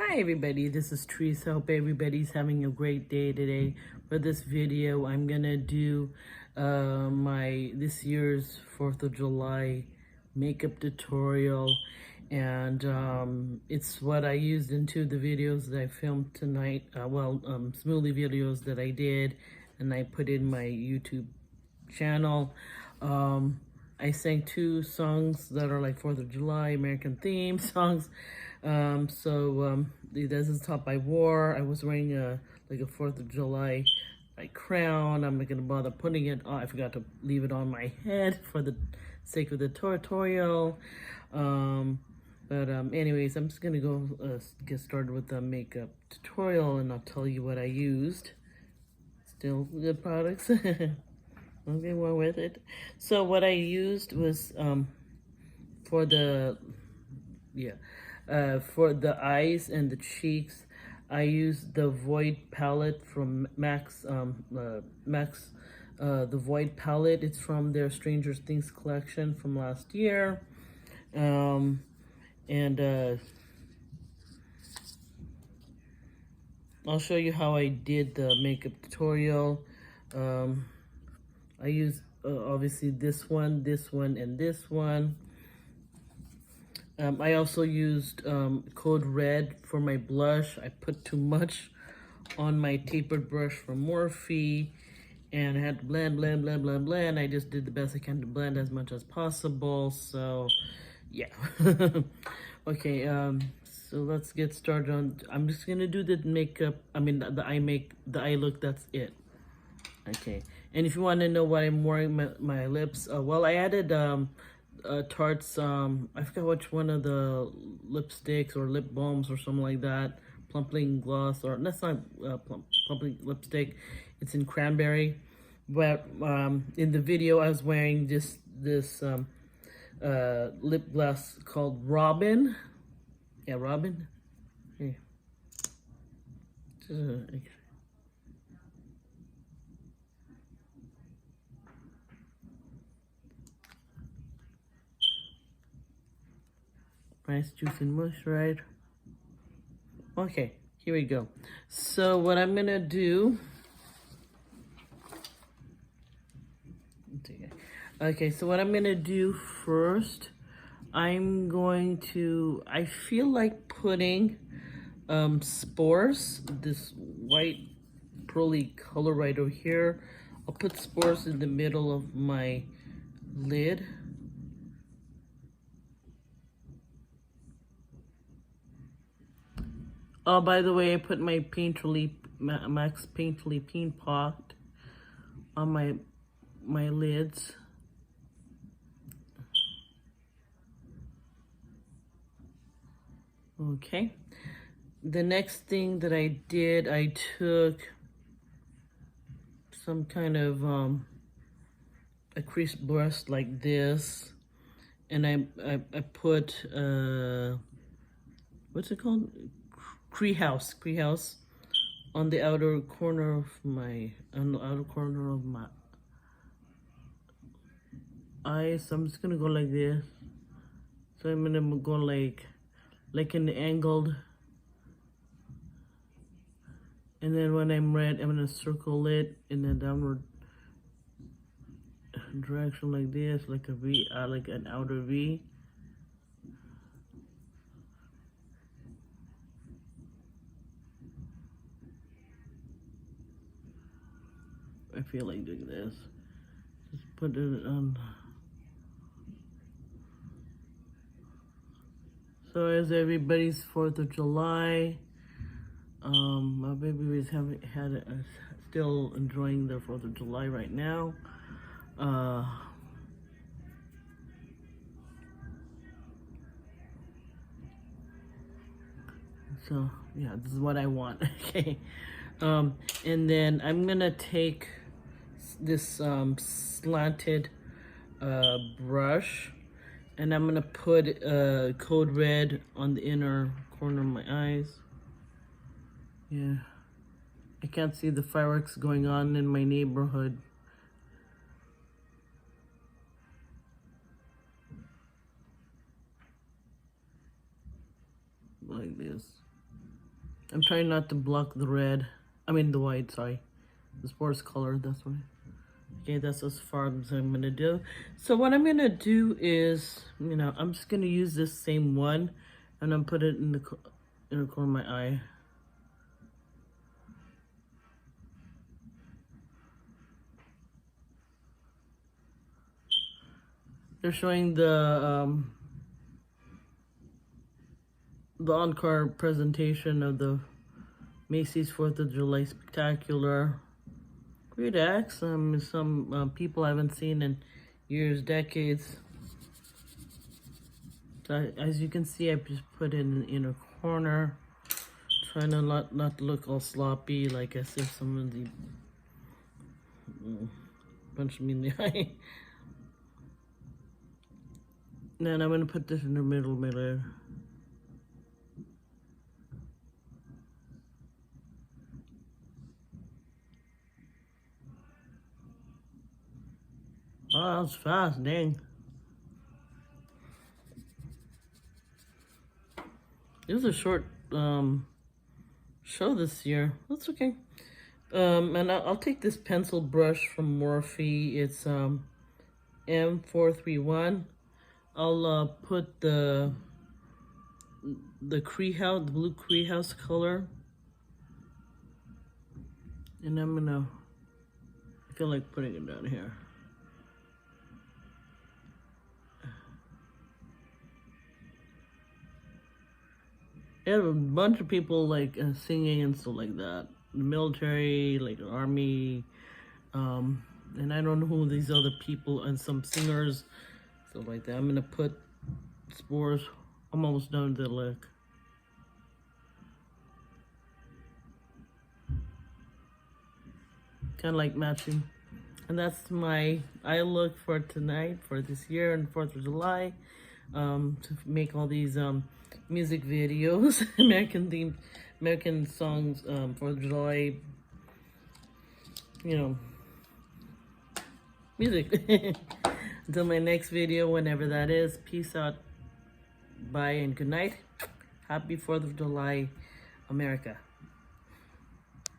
Hi everybody, this is Teresa. Hope everybody's having a great day today. For this video, I'm gonna do my this year's 4th of July makeup tutorial, and it's what I used into the videos that I filmed tonight. Smoothie videos that I did, and I put in my YouTube channel. I sang 2 songs that are like 4th of July American theme songs. This is the top I wore. I was wearing a 4th of July like crown. I'm not gonna bother putting it on. I forgot to leave it on my head for the sake of the tutorial. Anyways, I'm just gonna go get started with the makeup tutorial, and I'll tell you what I used. Still good products. Nothing wrong with it. So what I used was for the eyes and the cheeks, I used the Void palette from Max. The Void palette. It's from their Stranger Things collection from last year, and I'll show you how I did the makeup tutorial. I used obviously this one, and this one. I also used Code Red for my blush. I put too much on my tapered brush from Morphe, and I had to blend. I just did the best I can to blend as much as possible. So, yeah. Okay, so let's get started on. I'm just gonna do the makeup. I mean, the eye look. That's it. Okay, and if you want to know what I'm wearing my lips, I added Tarte's, I forgot which one of the lipsticks or lip balms or something like that, plumping gloss, or that's not plumping lipstick, it's in cranberry. But in the video I was wearing this lip gloss called Robin. Yeah, Robin. Yeah. Nice juicy mush, right? Okay, here we go. So what I'm gonna do, okay, so what I'm gonna do first, I feel like putting Spores, this white pearly color right over here. I'll put Spores in the middle of my lid. Oh, by the way, I put my Max Painterly Paint Pot on my lids. Okay. The next thing that I did, I took some kind of a creased brush like this, and I put what's it called? Creel House on the outer corner of my eyes. So I'm just gonna go like this. So I'm gonna go like an angled, and then when I'm red, I'm gonna circle it in a downward direction like this, like a V, like an outer V. I feel like doing this. Just put it on. So as everybody's 4th of July, my baby is still enjoying their 4th of July right now. So yeah, this is what I want. Okay, and then I'm gonna take this slanted brush, and I'm gonna put Code Red on the inner corner of my eyes. Yeah, I can't see the fireworks going on in my neighborhood. Like this. I'm trying not to block the red. I mean the white, sorry. The Spores color, that's what. Okay, that's as far as I'm gonna do. So what I'm gonna do is, I'm just gonna use this same one and then put it in the corner of my eye. They're showing the encore presentation of the Macy's 4th of July Spectacular. Great acts. Some people I haven't seen in years, decades. So as you can see, I just put it in the inner corner, trying to not look all sloppy, like as if somebody punched me in the eye. Then I'm gonna put this in the middle of my lid. Oh, that was fast, dang. It was a short show this year. That's okay. And I'll take this pencil brush from Morphe. It's M431. I'll put the Creel House, the blue Creel House color. And I feel like putting it down here. I have a bunch of people like singing and stuff like that. The military, like the army, and I don't know who these other people and some singers, stuff like that. I'm gonna put Spores. I'm almost done with the look. Kind of like matching. And that's my eye look for tonight, for this year and 4th of July. To make all these music videos, American songs, 4th of July, music. Until my next video, whenever that is, peace out, bye, and good night. Happy 4th of July, America.